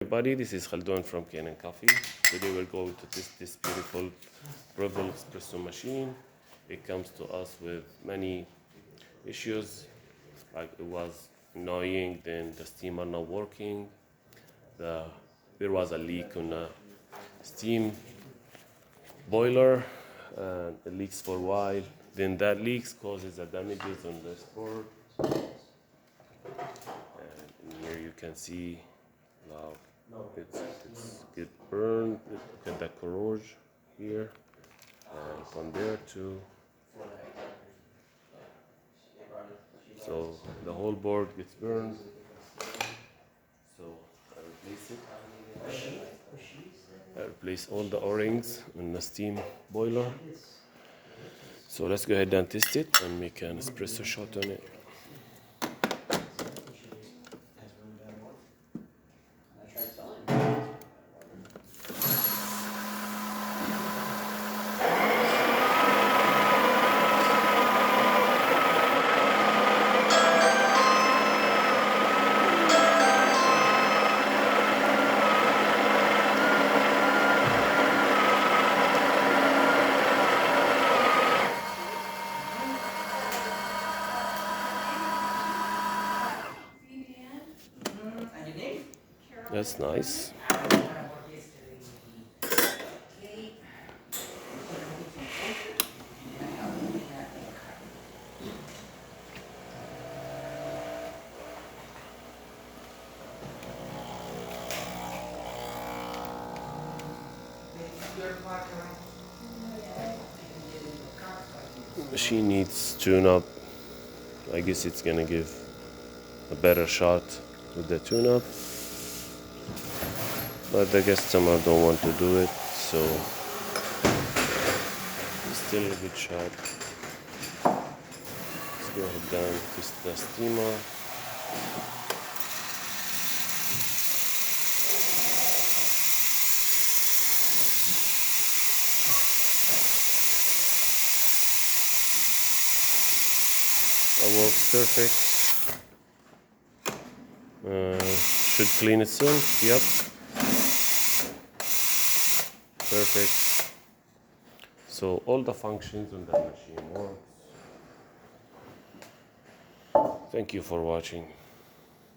Everybody, this is Khaldun from Kanen Coffee. Today we're going to test this beautiful Breville espresso machine. It comes to us with many issues, like it was annoying, then the steamer not working, there was a leak on the steam boiler, and it leaks for a while. Then that leaks causes the damages on the board. And here you can see now it's get burned. Look at that corrosion here, and from there too. So the whole board gets burned. So I replace it. I replace all the O-rings in the steam boiler. So let's go ahead and test it and make an espresso shot on it. That's nice. The machine needs tune-up. I guess it's gonna give a better shot with the tune-up, but the customer don't want to do it, so it's still a good shot. Let's go ahead and test the steamer. That works perfect. Should clean itself. Yep. Perfect. So all the functions on that machine work. Thank you for watching.